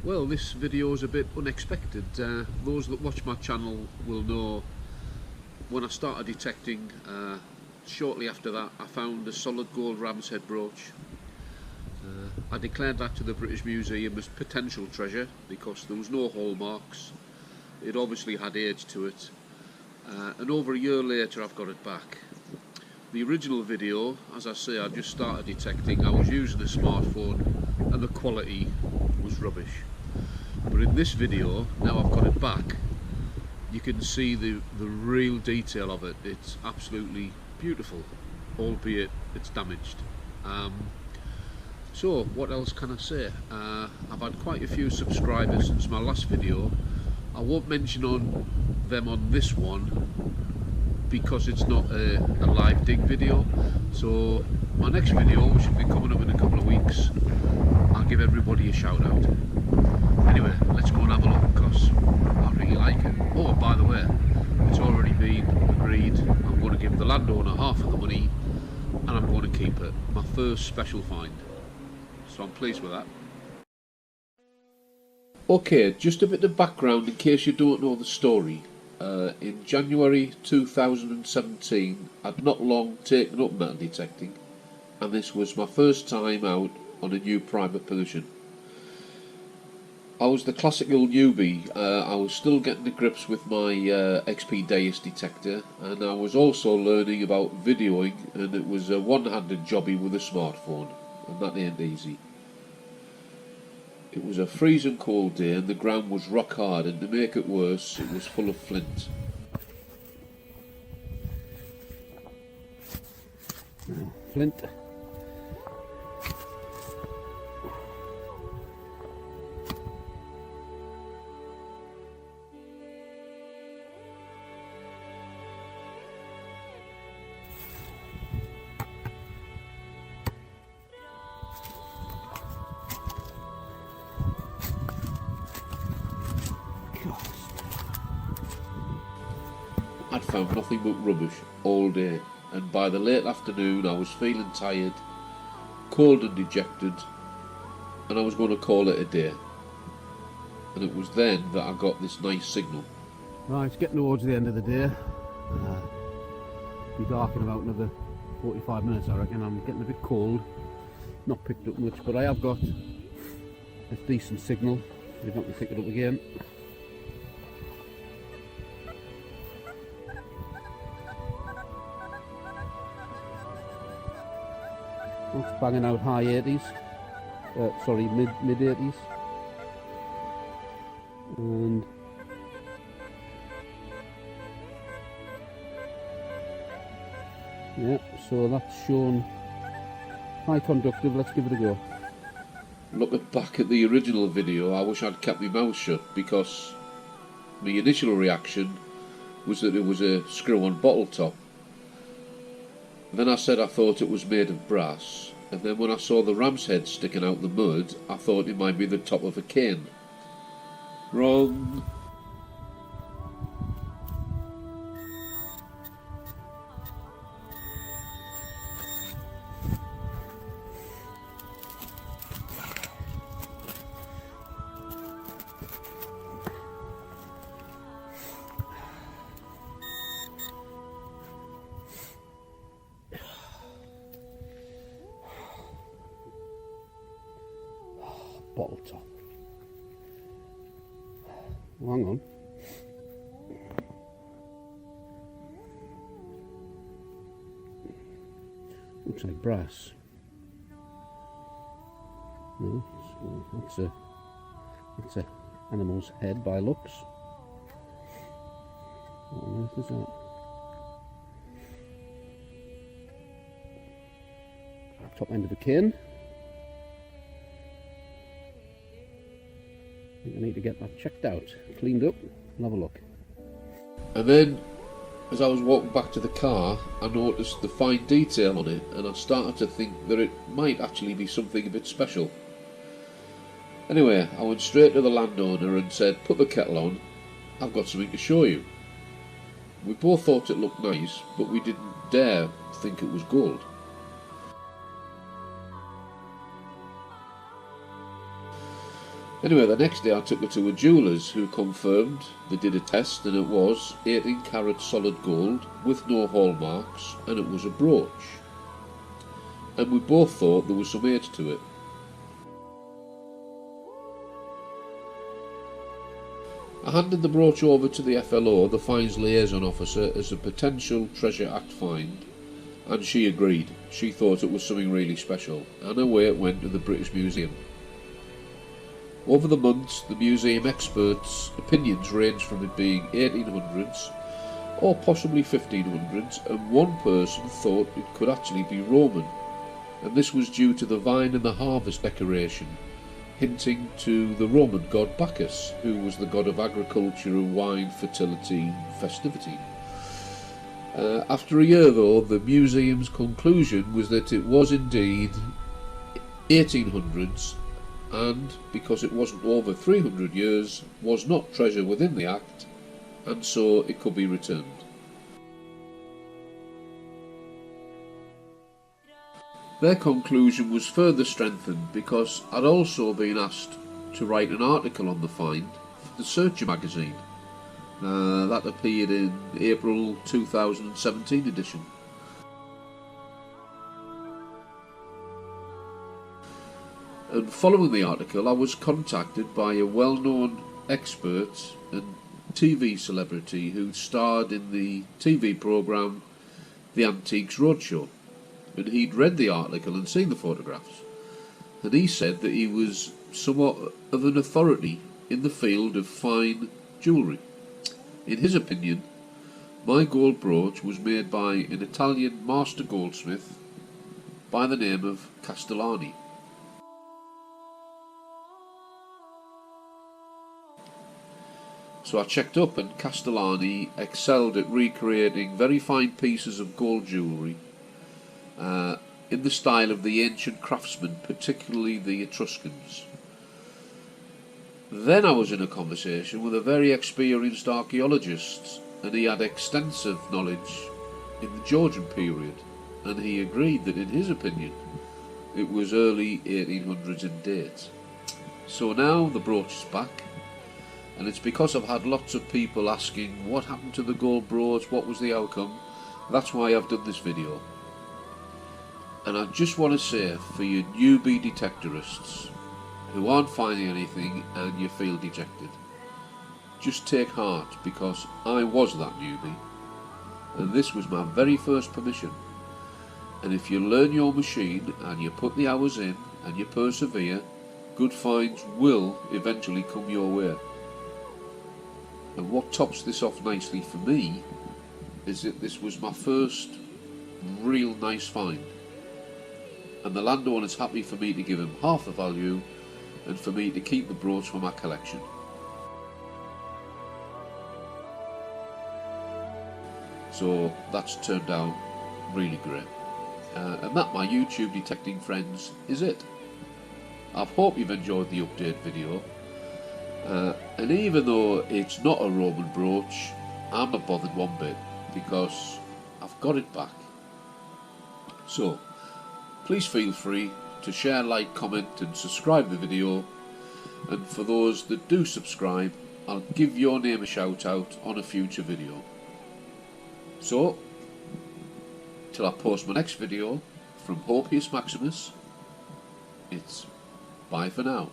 Well, this video is a bit unexpected. Those that watch my channel will know when I started detecting, shortly after that I found a solid gold ram's head brooch. I declared that to the British Museum as potential treasure because there was no hallmarks. It obviously had age to it, and over a year later I've got it back. The original video, as I say, I just started detecting. I was using a smartphone and the quality was rubbish. But in this video, now I've got it back, you can see the real detail of it. It's absolutely beautiful, albeit it's damaged. So what else can I say? I've had quite a few subscribers since my last video. I won't mention them on this one because it's not a live dig video. So my next video, which should be coming up in a couple of weeks, I'll give everybody a shout out. Anyway, let's go and have a look because I really like it. Oh, by the way, it's already been agreed. I'm going to give the landowner half of the money and I'm going to keep it. My first special find. So I'm pleased with that. Okay, just a bit of background in case you don't know the story. In January 2017, I'd not long taken up metal detecting, and this was my first time out on a new private position. I was the classical newbie. I was still getting to grips with my XP Deus detector, and I was also learning about videoing, and it was a one-handed jobby with a smartphone, and that ain't easy. It was a freezing cold day and the ground was rock hard, and to make it worse, it was full of flint. Flint. I'd found nothing but rubbish all day, and by the late afternoon I was feeling tired, cold and dejected, and I was going to call it a day. And it was then that I got this nice signal. Right, it's getting towards the end of the day. Be dark in about another 45 minutes, I reckon. I'm getting a bit cold. Not picked up much, but I have got a decent signal. We've got to pick it up again. It's banging out high 80s. Sorry, mid 80s. And yeah, so that's shown high conductive. Let's give it a go. Looking back at the original video, I wish I'd kept my mouth shut, because my initial reaction was that it was a screw-on bottle top. Then I said I thought it was made of brass, and then when I saw the ram's head sticking out the mud, I thought it might be the top of a cane. Wrong. Bottle top. Oh, hang on. Looks like brass. No, that's a animal's head by looks. What on earth is that? Top end of a cane. I think I need to get that checked out, cleaned up, and have a look. And then, as I was walking back to the car, I noticed the fine detail on it, and I started to think that it might actually be something a bit special. Anyway, I went straight to the landowner and said, "Put the kettle on, I've got something to show you." We both thought it looked nice, but we didn't dare think it was gold. Anyway, the next day I took her to a jeweller's who confirmed they did a test and it was 18 carat solid gold with no hallmarks, and it was a brooch. And we both thought there was some age to it. I handed the brooch over to the FLO, the Fines Liaison Officer, as a potential Treasure Act find, and she agreed. She thought it was something really special, and away it went to the British Museum. Over the months, the museum experts' opinions ranged from it being 1800s or possibly 1500s, and one person thought it could actually be Roman, and this was due to the vine and the harvest decoration, hinting to the Roman god Bacchus, who was the god of agriculture, wine, fertility and festivity. After a year though, the museum's conclusion was that it was indeed 1800s, and because it wasn't over 300 years, was not treasure within the Act, and so it could be returned. Their conclusion was further strengthened because I'd also been asked to write an article on the find for the Searcher magazine. That appeared in April 2017 edition. And following the article, I was contacted by a well-known expert and TV celebrity who starred in the TV programme The Antiques Roadshow. And he'd read the article and seen the photographs. And he said that he was somewhat of an authority in the field of fine jewellery. In his opinion, my gold brooch was made by an Italian master goldsmith by the name of Castellani. So I checked up, and Castellani excelled at recreating very fine pieces of gold jewellery in the style of the ancient craftsmen, particularly the Etruscans. Then I was in a conversation with a very experienced archaeologist, and he had extensive knowledge in the Georgian period, and he agreed that in his opinion it was early 1800s in date. So now the brooch is back, and it's because I've had lots of people asking what happened to the gold brooch, what was the outcome. That's why I've done this video. And I just want to say, for you newbie detectorists who aren't finding anything and you feel dejected, just take heart, because I was that newbie, and this was my very first permission. And if you learn your machine and you put the hours in and you persevere, good finds will eventually come your way. And what tops this off nicely for me is that this was my first real nice find, and the landowner's happy for me to give him half the value and for me to keep the brooch for my collection. So that's turned out really great. And that, my YouTube detecting friends, is it. I hope you've enjoyed the update video. And even though it's not a Roman brooch, I'm not bothered one bit, because I've got it back. So please feel free to share, like, comment and subscribe the video, and for those that do subscribe, I'll give your name a shout out on a future video. So till I post my next video from Hopius Maximus, it's bye for now.